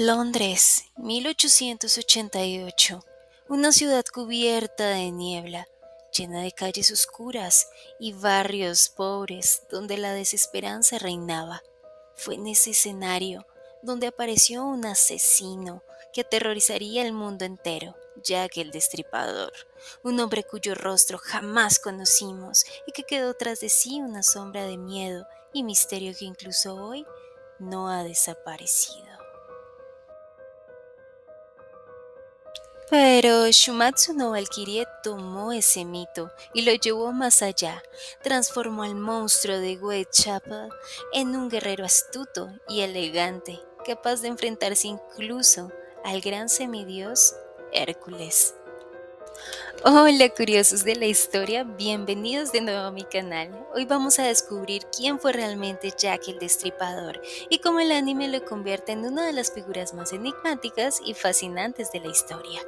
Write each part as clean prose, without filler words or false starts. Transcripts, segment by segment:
Londres, 1888. Una ciudad cubierta de niebla, llena de calles oscuras y barrios pobres donde la desesperanza reinaba. Fue en ese escenario donde apareció un asesino que aterrorizaría el mundo entero, Jack el Destripador, un hombre cuyo rostro jamás conocimos y que quedó tras de sí una sombra de miedo y misterio que incluso hoy no ha desaparecido. Pero Shumatsu no Valkyrie tomó ese mito y lo llevó más allá. Transformó al monstruo de Whitechapel en un guerrero astuto y elegante, capaz de enfrentarse incluso al gran semidios Hércules. Hola curiosos de la historia, bienvenidos de nuevo a mi canal. Hoy vamos a descubrir quién fue realmente Jack el Destripador y cómo el anime lo convierte en una de las figuras más enigmáticas y fascinantes de la historia.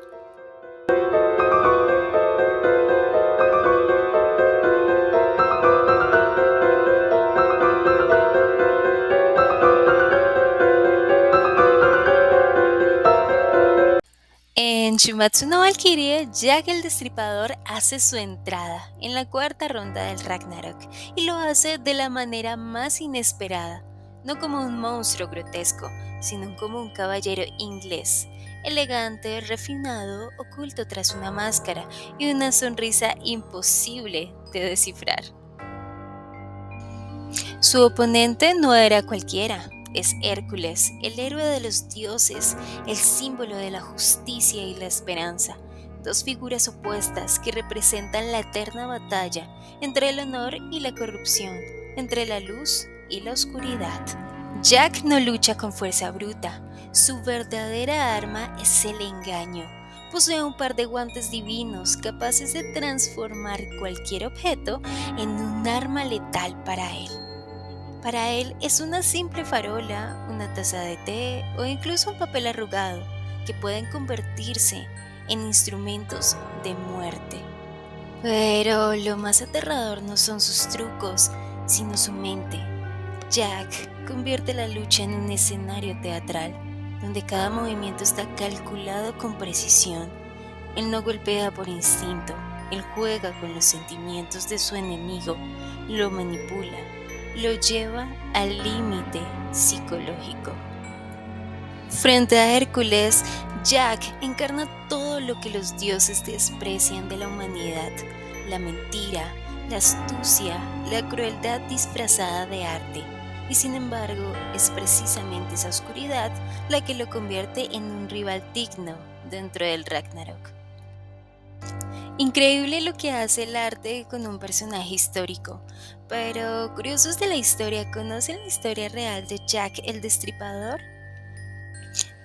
En Shumatsu no Valkyrie, Jack el Destripador hace su entrada en la cuarta ronda del Ragnarok y lo hace de la manera más inesperada, no como un monstruo grotesco, sino como un caballero inglés, elegante, refinado, oculto tras una máscara y una sonrisa imposible de descifrar. Su oponente no era cualquiera, es Hércules, el héroe de los dioses, el símbolo de la justicia y la esperanza, dos figuras opuestas que representan la eterna batalla entre el honor y la corrupción, entre la luz y la oscuridad. Jack no lucha con fuerza bruta, su verdadera arma es el engaño. Posee un par de guantes divinos capaces de transformar cualquier objeto en un arma letal para él. Para él es una simple farola, una taza de té o incluso un papel arrugado que pueden convertirse en instrumentos de muerte. Pero lo más aterrador no son sus trucos, sino su mente. Jack convierte la lucha en un escenario teatral, donde cada movimiento está calculado con precisión. Él no golpea por instinto, él juega con los sentimientos de su enemigo, lo manipula, lo lleva al límite psicológico. Frente a Hércules, Jack encarna todo lo que los dioses desprecian de la humanidad: la mentira, la astucia, la crueldad disfrazada de arte. Y sin embargo, es precisamente esa oscuridad la que lo convierte en un rival digno dentro del Ragnarok. Increíble lo que hace el arte con un personaje histórico, pero curiosos de la historia, ¿conocen la historia real de Jack el Destripador?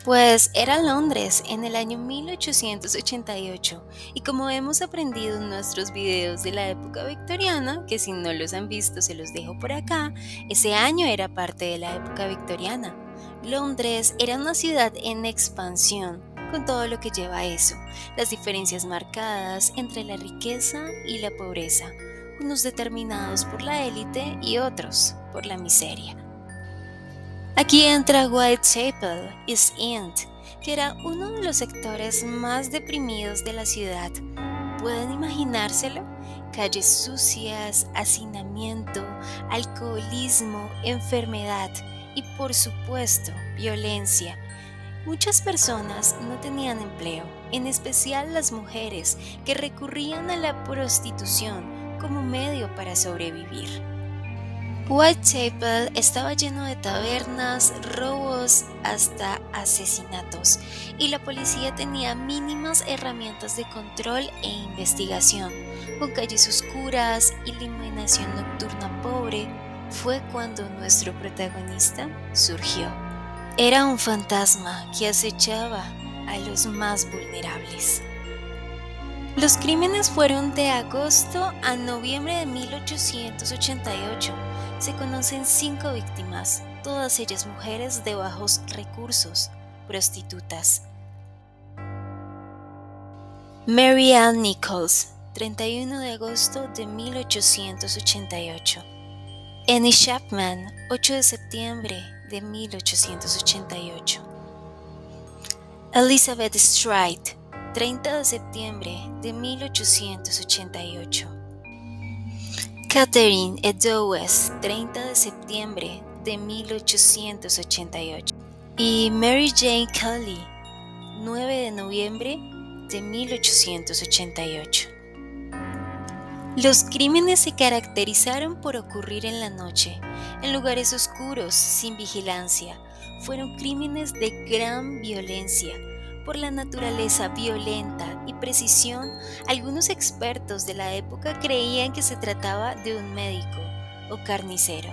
Pues era Londres en el año 1888 y como hemos aprendido en nuestros videos de la época victoriana, que si no los han visto se los dejo por acá, ese año era parte de la época victoriana. Londres era una ciudad en expansión, con todo lo que lleva eso, las diferencias marcadas entre la riqueza y la pobreza, unos determinados por la élite y otros por la miseria. Aquí entra Whitechapel East End, que era uno de los sectores más deprimidos de la ciudad. ¿Pueden imaginárselo? Calles sucias, hacinamiento, alcoholismo, enfermedad y por supuesto violencia. Muchas personas no tenían empleo, en especial las mujeres que recurrían a la prostitución como medio para sobrevivir. Whitechapel estaba lleno de tabernas, robos, hasta asesinatos, y la policía tenía mínimas herramientas de control e investigación. Con calles oscuras, iluminación nocturna pobre, fue cuando nuestro protagonista surgió. Era un fantasma que acechaba a los más vulnerables. Los crímenes fueron de agosto a noviembre de 1888. Se conocen 5 víctimas, todas ellas mujeres de bajos recursos, prostitutas. Mary Ann Nichols, 31 de agosto de 1888. Annie Chapman, 8 de septiembre de 1888. Elizabeth Stride, 30 de septiembre de 1888. Catherine Eddowes, 30 de septiembre de 1888. Y Mary Jane Kelly, 9 de noviembre de 1888. Los crímenes se caracterizaron por ocurrir en la noche, en lugares oscuros, sin vigilancia. Fueron crímenes de gran violencia. Por la naturaleza violenta y precisión, algunos expertos de la época creían que se trataba de un médico o carnicero.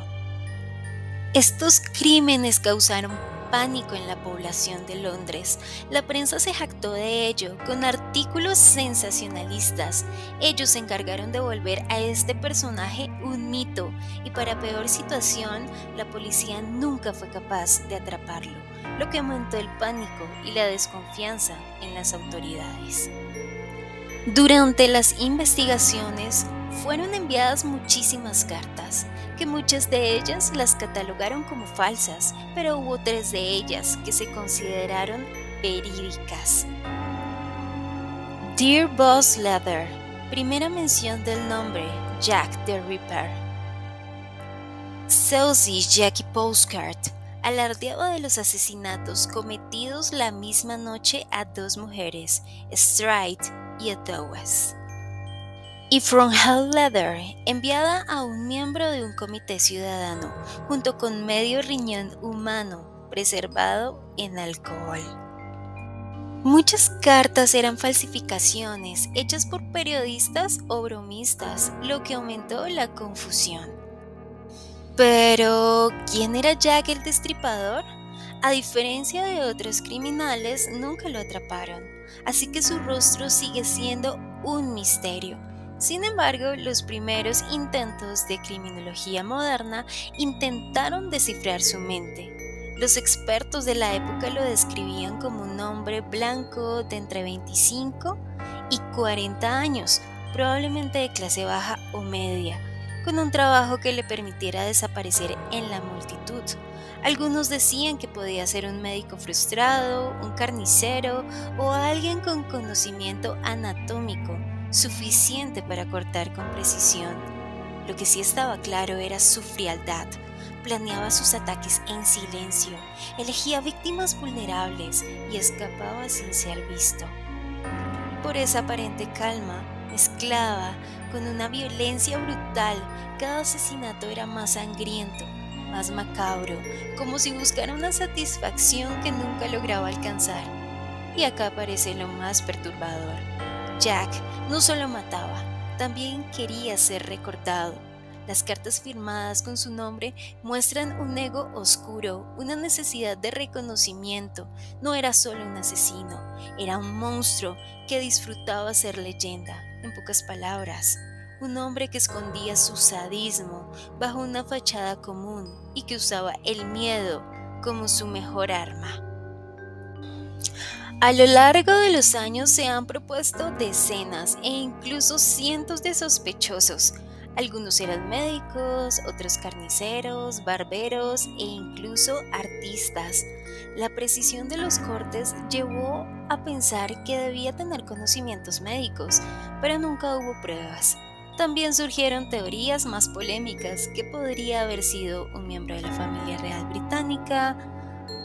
Estos crímenes causaron pánico en la población de Londres. La prensa se jactó de ello con artículos sensacionalistas. Ellos se encargaron de volver a este personaje un mito y para peor situación, la policía nunca fue capaz de atraparlo, lo que aumentó el pánico y la desconfianza en las autoridades. Durante las investigaciones fueron enviadas muchísimas cartas, que muchas de ellas las catalogaron como falsas, pero hubo 3 de ellas que se consideraron verídicas. Dear Boss Leather, primera mención del nombre Jack the Ripper. Saucy Jackie Postcard alardeaba de los asesinatos cometidos la misma noche a 2 mujeres, Stride y Eddowes. Y From Hell Leather, enviada a un miembro de un comité ciudadano, junto con medio riñón humano preservado en alcohol. Muchas cartas eran falsificaciones hechas por periodistas o bromistas, lo que aumentó la confusión. Pero, ¿quién era Jack el Destripador? A diferencia de otros criminales, nunca lo atraparon, así que su rostro sigue siendo un misterio. Sin embargo, los primeros intentos de criminología moderna intentaron descifrar su mente. Los expertos de la época lo describían como un hombre blanco de entre 25 y 40 años, probablemente de clase baja o media, con un trabajo que le permitiera desaparecer en la multitud. Algunos decían que podía ser un médico frustrado, un carnicero o alguien con conocimiento anatómico suficiente para cortar con precisión. Lo que sí estaba claro era su frialdad. Planeaba sus ataques en silencio, elegía víctimas vulnerables y escapaba sin ser visto. Por esa aparente calma, mezclada con una violencia brutal, cada asesinato era más sangriento, más macabro, como si buscara una satisfacción que nunca lograba alcanzar. Y acá aparece lo más perturbador. Jack no solo mataba, también quería ser recordado. Las cartas firmadas con su nombre muestran un ego oscuro, una necesidad de reconocimiento. No era solo un asesino, era un monstruo que disfrutaba ser leyenda. En pocas palabras, un hombre que escondía su sadismo bajo una fachada común y que usaba el miedo como su mejor arma. A lo largo de los años se han propuesto decenas e incluso cientos de sospechosos. Algunos eran médicos, otros carniceros, barberos e incluso artistas. La precisión de los cortes llevó a pensar que debía tener conocimientos médicos, pero nunca hubo pruebas. También surgieron teorías más polémicas que podría haber sido un miembro de la familia real británica,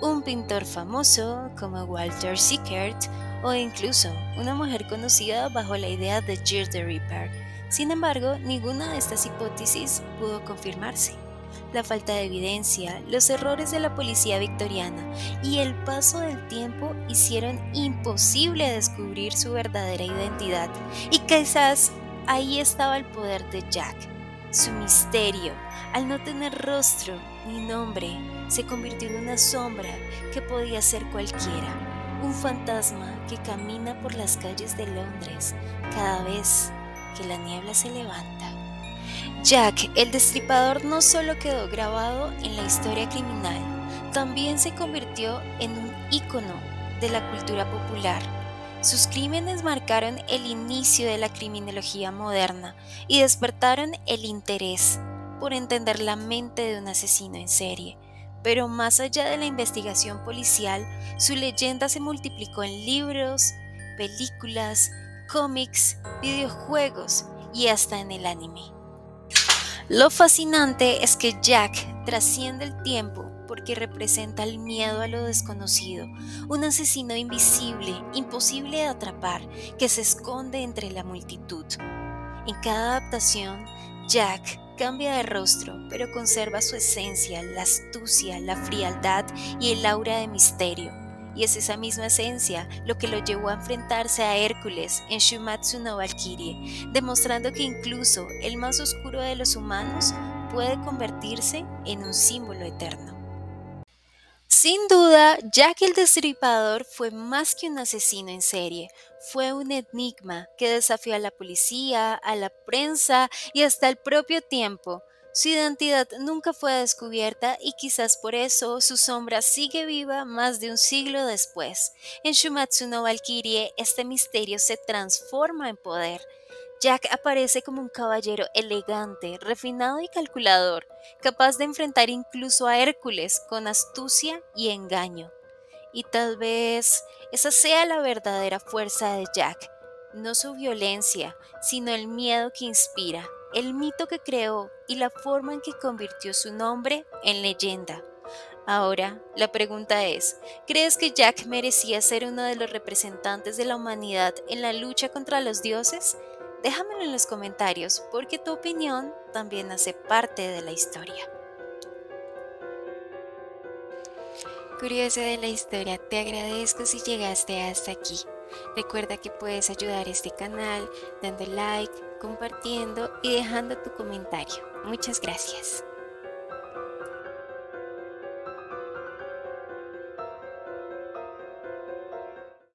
un pintor famoso como Walter Sickert o incluso una mujer conocida bajo la idea de Jack the Ripper. Sin embargo, ninguna de estas hipótesis pudo confirmarse. La falta de evidencia, los errores de la policía victoriana y el paso del tiempo hicieron imposible descubrir su verdadera identidad. Y quizás ahí estaba el poder de Jack, su misterio. Al no tener rostro ni nombre, se convirtió en una sombra que podía ser cualquiera, un fantasma que camina por las calles de Londres cada vez que la niebla se levanta. Jack, el Destripador, no solo quedó grabado en la historia criminal, también se convirtió en un ícono de la cultura popular. Sus crímenes marcaron el inicio de la criminología moderna y despertaron el interés por entender la mente de un asesino en serie. Pero más allá de la investigación policial, su leyenda se multiplicó en libros, películas, cómics, videojuegos y hasta en el anime. Lo fascinante es que Jack trasciende el tiempo porque representa el miedo a lo desconocido, un asesino invisible, imposible de atrapar, que se esconde entre la multitud. En cada adaptación, Jack cambia de rostro, pero conserva su esencia, la astucia, la frialdad y el aura de misterio. Y es esa misma esencia lo que lo llevó a enfrentarse a Hércules en Shumatsu no Valkyrie, demostrando que incluso el más oscuro de los humanos puede convertirse en un símbolo eterno. Sin duda, Jack el Destripador fue más que un asesino en serie, fue un enigma que desafió a la policía, a la prensa y hasta el propio tiempo. Su identidad nunca fue descubierta y quizás por eso su sombra sigue viva más de un siglo después. En Shumatsu no Valkyrie, este misterio se transforma en poder. Jack aparece como un caballero elegante, refinado y calculador, capaz de enfrentar incluso a Hércules con astucia y engaño. Y tal vez esa sea la verdadera fuerza de Jack, no su violencia, sino el miedo que inspira, el mito que creó y la forma en que convirtió su nombre en leyenda. Ahora, la pregunta es, ¿crees que Jack merecía ser uno de los representantes de la humanidad en la lucha contra los dioses? Déjamelo en los comentarios porque tu opinión también hace parte de la historia. Curioso de la historia, te agradezco si llegaste hasta aquí. Recuerda que puedes ayudar a este canal dando like, compartiendo y dejando tu comentario. Muchas gracias.